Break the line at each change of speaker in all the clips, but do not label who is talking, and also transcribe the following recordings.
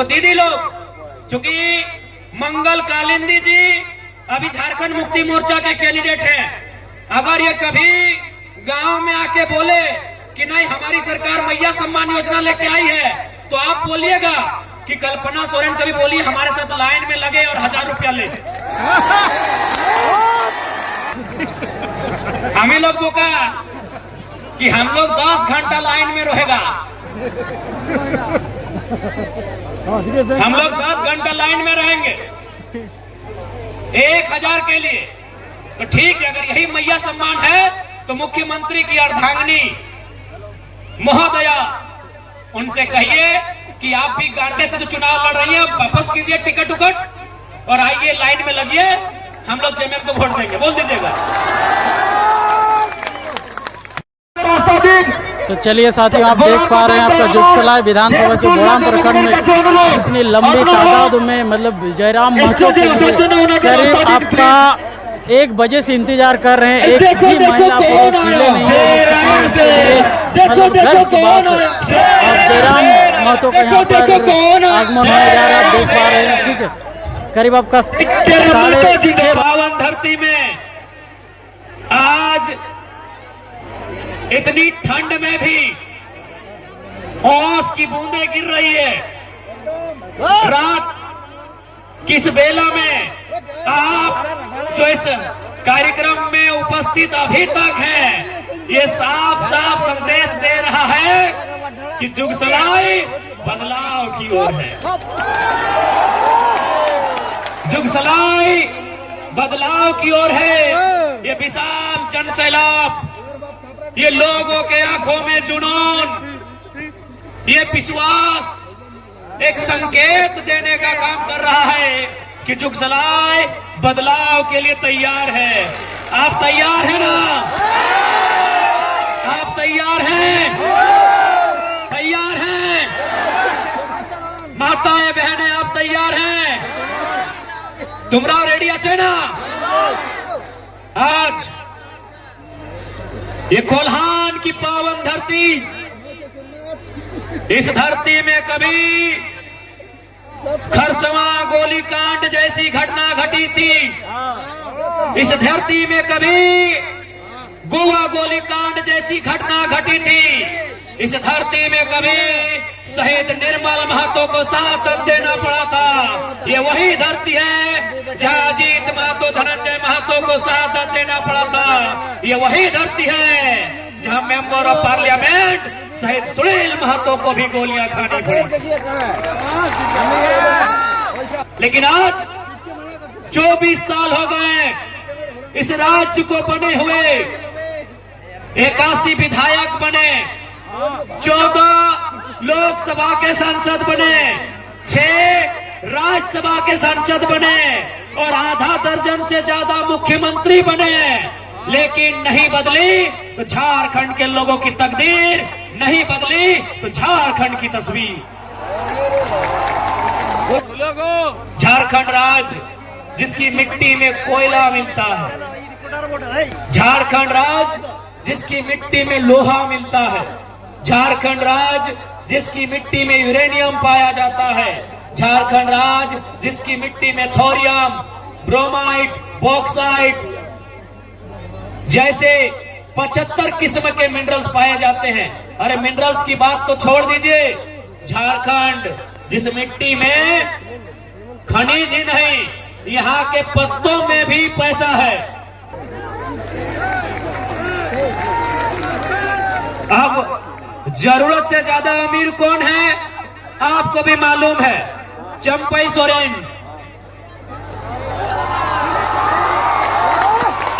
तो दीदी लोग, चूंकि मंगल कालिंदी जी अभी झारखंड मुक्ति मोर्चा के कैंडिडेट हैं, अगर ये कभी गांव में आके बोले कि नहीं हमारी सरकार मैया सम्मान योजना लेके आई है, तो आप बोलिएगा कि कल्पना सोरेन कभी बोली हमारे साथ लाइन में लगे और 1000 रुपया ले। हम ही लोग को कहा कि हम लोग 10 घंटा लाइन में रहेगा, हम लोग 10 घंटा लाइन में रहेंगे 1000 के लिए। तो ठीक है, अगर यही मैया सम्मान है तो मुख्यमंत्री की अर्धांगिनी महोदया उनसे कहिए कि आप भी गांडे से जो चुनाव लड़ रही हैं वापस कीजिए टिकट उकट और आइए लाइन में लगिए, हम लोग जेएमएम को वोट देंगे, बोल दीजिएगा।
तो चलिए साथियों, आप देख पा रहे हैं आपका जुगसलाई विधानसभा के बोड़ाम प्रखंड में इतनी लंबी तादाद में मतलब जयराम महतो के लिए करीब आपका 1 बजे से इंतजार कर रहे हैं, एक भी महिला पुरुष मिले नहीं है, मतलब गर्व की बात है। और जयराम महतो का यहाँ पर आगमन होने जा रहा है, आप देख पा रहे हैं। ठीक है, करीब आपका
6:52 धरती में आज इतनी ठंड में भी ओस की बूंदें गिर रही है। रात किस बेला में आप जो इस कार्यक्रम में उपस्थित अभी तक हैं, ये साफ साफ संदेश दे रहा है कि जुगसलाई बदलाव की ओर है। जुगसलाई बदलाव की ओर है। ये विशाल जनसैलाब, ये लोगों के आंखों में जुनून, ये विश्वास एक संकेत देने का काम कर रहा है कि जुगसलाई बदलाव के लिए तैयार है। आप तैयार हैं ना? आप तैयार हैं? तैयार हैं? माताएं बहनें आप तैयार हैं? तुमरा रेडी अच्छे ना? आज ये कोल्हान की पावन धरती, इस धरती में कभी खरसवा गोलीकांड जैसी घटना घटी थी, इस धरती में कभी गोवा गोलीकांड जैसी घटना घटी थी, इस धरती में कभी शहीद निर्मल महतो को साथ देना पड़ा था। ये वही धरती है जहां अजीत महतो धनंजय महतो को साथ देना पड़ा था। ये वही धरती है जहां मेंबर ऑफ पार्लियामेंट शहीद सुनील महतो को भी गोलियां खानी पड़ी। लेकिन आज 24 साल हो गए इस राज्य को बने हुए, 81 विधायक बने, 14 लोकसभा के सांसद बने, 6 राज्यसभा के सांसद बने और आधा दर्जन से ज्यादा मुख्यमंत्री बने, लेकिन नहीं बदली तो झारखंड के लोगों की तकदीर, नहीं बदली तो झारखंड की तस्वीर। झारखंड राज्य जिसकी मिट्टी में कोयला मिलता है, झारखंड राज्य जिसकी मिट्टी में लोहा मिलता है, झारखंड राज्य जिसकी मिट्टी में यूरेनियम पाया जाता है, झारखंड राज्य जिसकी मिट्टी में थोरियम, ब्रोमाइट, बॉक्साइट जैसे 75 किस्म के मिनरल्स पाए जाते हैं। अरे मिनरल्स की बात तो छोड़ दीजिए, झारखंड जिस मिट्टी में खनिज ही नहीं, यहाँ के पत्तों में भी पैसा है। अब जरूरत से ज्यादा अमीर कौन है आपको भी मालूम है, चंपई सोरेन,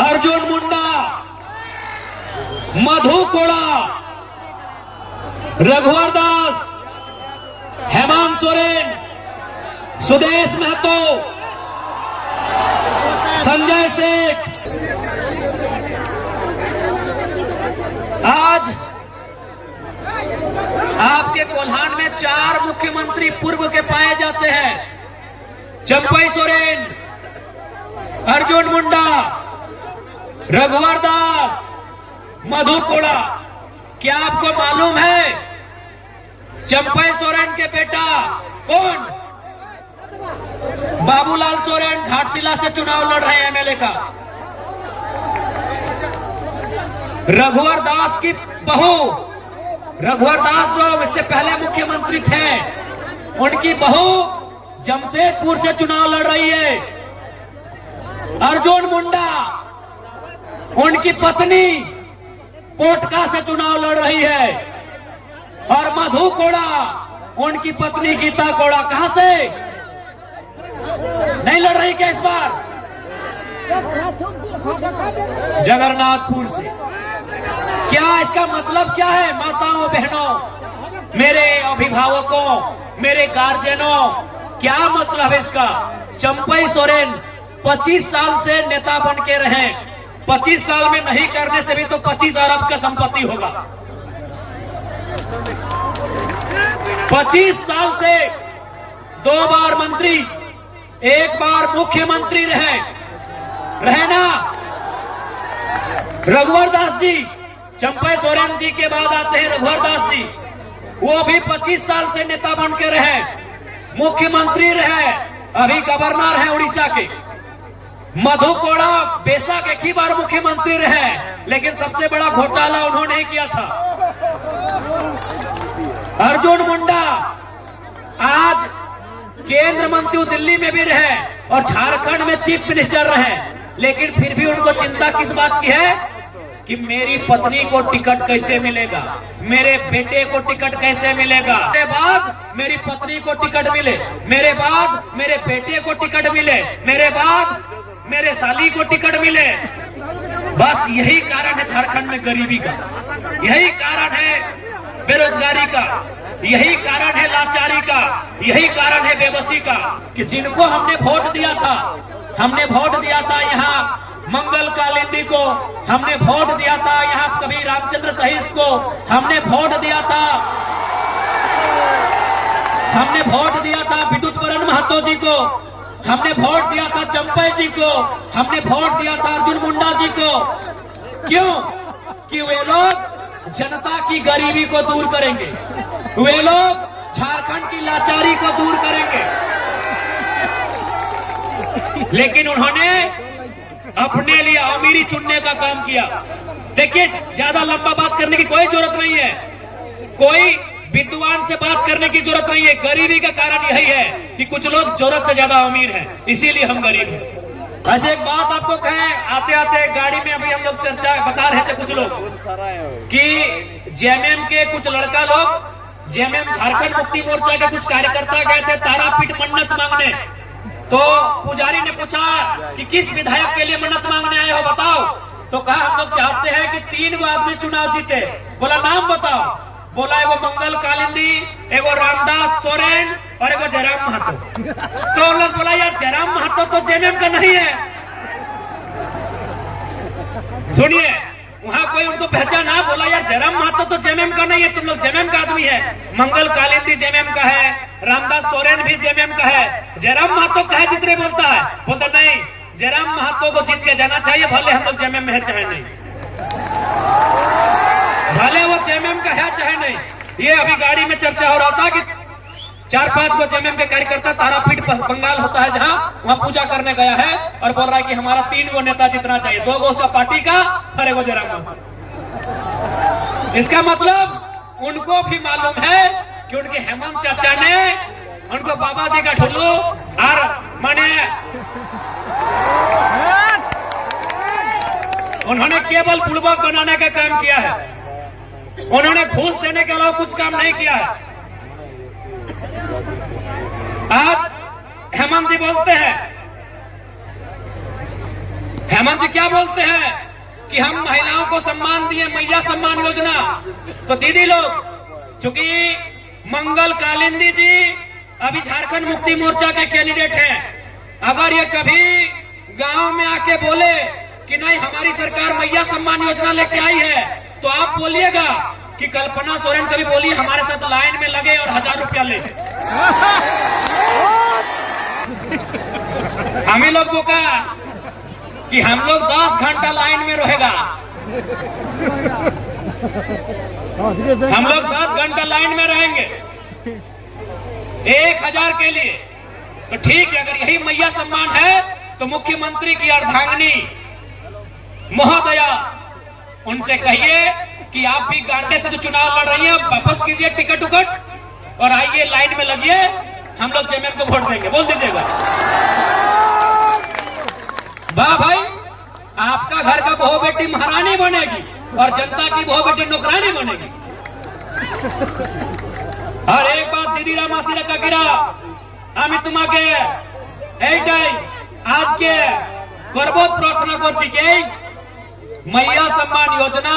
अर्जुन मुंडा, मधु कोड़ा, रघुवर दास, हेमंत सोरेन, सुदेश महतो, संजय सेठ। आज आपके कोल्हान में 4 मुख्यमंत्री पूर्व के पाए जाते हैं, चंपई सोरेन, अर्जुन मुंडा, रघुवर दास, मधु कोड़ा। क्या आपको मालूम है चंपई सोरेन के बेटा कौन बाबूलाल सोरेन घाटशिला से चुनाव लड़ रहे हैं एमएलए का। रघुवर दास की बहू, रघुवर दास जो इससे पहले मुख्यमंत्री थे, उनकी बहू जमशेदपुर से चुनाव लड़ रही है। अर्जुन मुंडा, उनकी पत्नी पोटका से चुनाव लड़ रही है। और मधु कोड़ा, उनकी पत्नी गीता कोड़ा कहां से नहीं लड़ रही क्या इस बार? जगन्नाथपुर से। क्या इसका मतलब क्या है? माताओं बहनों, मेरे अभिभावकों, मेरे गार्जियनों, क्या मतलब है इसका? चंपई सोरेन 25 साल से नेता बन के रहे। 25 साल में नहीं करने से भी तो 25 अरब का संपत्ति होगा। 25 साल से 2 बार मंत्री, 1 बार मुख्यमंत्री रहे ना। रघुवर दास जी, चंपई सोरेन जी के बाद आते हैं रघुवर दास जी। वो भी 25 साल से नेता बन के रहे, मुख्यमंत्री रहे, अभी गवर्नर है उड़ीसा के। मधु कोड़ा बेशक एक ही बार मुख्यमंत्री रहे, लेकिन सबसे बड़ा घोटाला उन्होंने ही किया था। अर्जुन मुंडा आज केंद्र मंत्री दिल्ली में भी रहे और झारखंड में चीफ मिनिस्टर रहे, लेकिन फिर भी उनको चिंता किस बात की है कि मेरी पत्नी को टिकट कैसे मिलेगा, मेरे बेटे को टिकट कैसे मिलेगा, मेरे बाद मेरी पत्नी को टिकट मिले, मेरे बाद मेरे बेटे को टिकट मिले, मेरे बाद मेरे साली को टिकट मिले। बस यही कारण है झारखंड में गरीबी का, यही कारण है बेरोजगारी का, यही कारण है लाचारी का, यही कारण है बेबसी का कि जिनको हमने वोट दिया था, हमने वोट दिया था यहाँ मंगल कालिंदी को, हमने वोट दिया था यहाँ कभी रामचंद्र सहीस को, हमने वोट दिया था, हमने वोट दिया था विद्युत वरण महतो जी को, हमने वोट दिया था चंपई जी को, हमने वोट दिया था अर्जुन मुंडा जी को। क्यों? कि वे लोग जनता की गरीबी को दूर करेंगे, वे लोग झारखंड की लाचारी को दूर करेंगे। लेकिन उन्होंने अपने लिए अमीरी चुनने का काम किया। देखिए, ज्यादा लंबा बात करने की कोई जरूरत नहीं है, कोई विद्वान से बात करने की जरूरत नहीं है। गरीबी का कारण यही है कि कुछ लोग जरूरत से ज्यादा अमीर हैं, इसीलिए हम गरीब हैं। ऐसे एक बात आपको कहें, आते आते गाड़ी में अभी हम लोग चर्चा बता रहे थे कुछ लोग कि जेएमएम के कुछ लड़का लोग, जेएमएम झारखंड मुक्ति मोर्चा के कुछ कार्यकर्ता गए थे तारापीठ मन्नत मांगने। तो पुजारी ने पूछा कि किस विधायक के लिए मन्नत मांगने आए हो, बताओ। तो कहा हम लोग चाहते हैं कि 3 गो आदमी चुनाव जीते। बोला नाम बताओ। बोला एगो मंगल कालिंदी, एगो रामदास सोरेन और एगो जयराम महतो। तो उन लोग बोला यार जयराम महतो तो जेएमएम का नहीं है। सुनिए, वहां कोई उनको पहचाना, बोला यार जयराम महतो तो जेएमएम का नहीं है, तुम लोग जेएमएम का आदमी है। मंगल कालिंदी जेएमएम का है, रामदास सोरेन भी जेएमएम का है, जयराम महतो का है जितने बोलता है। बोलता नहीं, जयराम महतो को जीत के जाना चाहिए, भले हम लोग जेएमएम में है चाहे नहीं, भले वो जेएमएम का है चाहे नहीं। ये अभी गाड़ी में चर्चा हो रहा था कि 4-5 गो जेएमएम के कार्यकर्ता तारापीठ बंगाल होता है जहां, वहां पूजा करने गया है और बोल रहा है कि हमारा 3 गो नेता जीतना चाहिए, 2 गो उसका पार्टी का और 1 गो जयराम। इसका मतलब उनको भी मालूम है कि उनके हेमंत चाचा ने उनको बाबा जी का ठुल्लू और माने उन्होंने केवल बुड़बक बनाने का काम किया है, उन्होंने घूस देने के अलावा कुछ काम नहीं किया है। आज हेमंत जी बोलते हैं, हेमंत जी क्या बोलते हैं कि हम महिलाओं को सम्मान दिए, मैया सम्मान योजना। तो दीदी लोग, चूंकि मंगल कालिंदी जी अभी झारखंड मुक्ति मोर्चा के कैंडिडेट हैं, अगर ये कभी गांव में आके बोले कि नहीं हमारी सरकार मैया सम्मान योजना लेके आई है, तो आप बोलिएगा कि कल्पना सोरेन कभी बोली हमारे साथ लाइन में लगे और 1000 रुपया ले। हम ही लोग को कहा कि हम लोग 10 घंटा लाइन में रहेगा, हम लोग 10 घंटा लाइन में रहेंगे 1000 के लिए। तो ठीक है, अगर यही मैया सम्मान है तो मुख्यमंत्री की अर्धांगिनी महोदया उनसे कहिए कि आप भी गांडे से जो चुनाव लड़ रही हैं वापस कीजिए टिकट उकट और आइए लाइन में लगिए, हम लोग जेएमएम को वोट देंगे। बोल दीजिएगा वाह भाई, आपका घर का बहू बेटी महारानी बनेगी और जनता की बहू बेटी नौकरानी बनेगी। और एक बार दीदी रामासी का गिरा আমি তোমাকে এইটাই আজকে করব प्रार्थना করছি कि मैया सम्मान योजना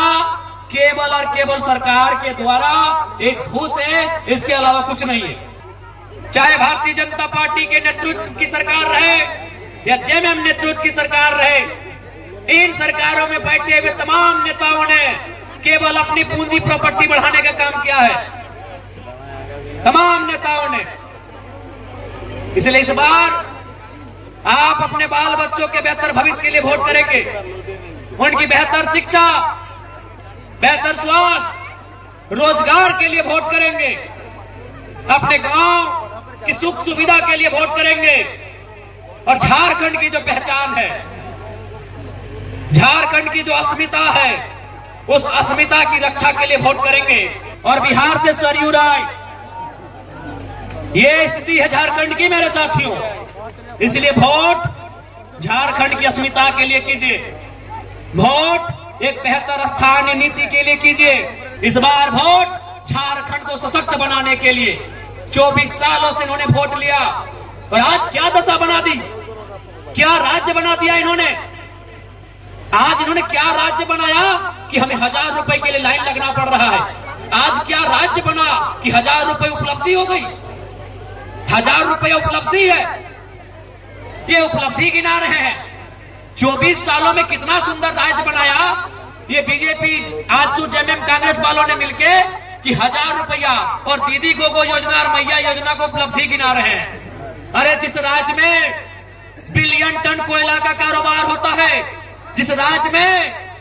केवल और केवल सरकार के द्वारा एक घूस है, इसके अलावा कुछ नहीं है। चाहे भारतीय जनता पार्टी के नेतृत्व की सरकार रहे या जेएमएम नेतृत्व की सरकार रहे, इन सरकारों में बैठे हुए तमाम नेताओं ने केवल अपनी पूंजी प्रॉपर्टी बढ़ाने का काम किया है, तमाम नेताओं ने। इसलिए इस बार आप अपने बाल बच्चों के बेहतर भविष्य के लिए वोट करेंगे, उनकी बेहतर शिक्षा, बेहतर स्वास्थ्य, रोजगार के लिए वोट करेंगे, अपने गांव की सुख सुविधा के लिए वोट करेंगे। और झारखंड की जो पहचान है, झारखंड की जो अस्मिता है, उस अस्मिता की रक्षा के लिए वोट करेंगे। और बिहार से सरयू राय, ये स्थिति है झारखंड की मेरे साथियों, इसलिए वोट झारखंड की अस्मिता के लिए कीजिए, वोट एक बेहतर स्थानीय नीति के लिए कीजिए। इस बार वोट झारखंड को सशक्त बनाने के लिए। 24 सालों से इन्होंने वोट लिया और आज क्या दशा बना दी, क्या राज्य बना दिया इन्होंने। आज इन्होंने क्या राज्य बनाया कि हमें 1000 रुपए के लिए लाइन लगना पड़ रहा है। आज क्या राज्य बना कि 1000 रुपए उपलब्धि हो गई, 1000 रुपए उपलब्धि है, ये उपलब्धि गिना रहे हैं। 24 सालों में कितना सुंदर राज्य बनाया ये बीजेपी आज जेएमएम कांग्रेस वालों ने मिलके कि 1000 रुपया और दीदी गोगो योजना और मैया योजना को उपलब्धि गिना रहे हैं। अरे जिस राज्य में बिलियन टन कोयला का कारोबार होता है, जिस राज्य में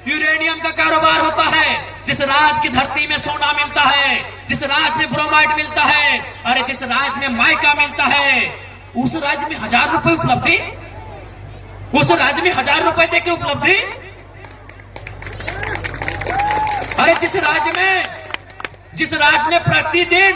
यूरेनियम का कारोबार होता है, जिस राज्य की धरती में सोना मिलता है, जिस राज्य में ब्रोमाइड मिलता है, अरे जिस राज्य में माइका मिलता है, उस राज्य में 1000 रुपए उपलब्धि, उस राज्य में 1000 रुपए देके उपलब्धि। अरे जिस राज्य में प्रतिदिन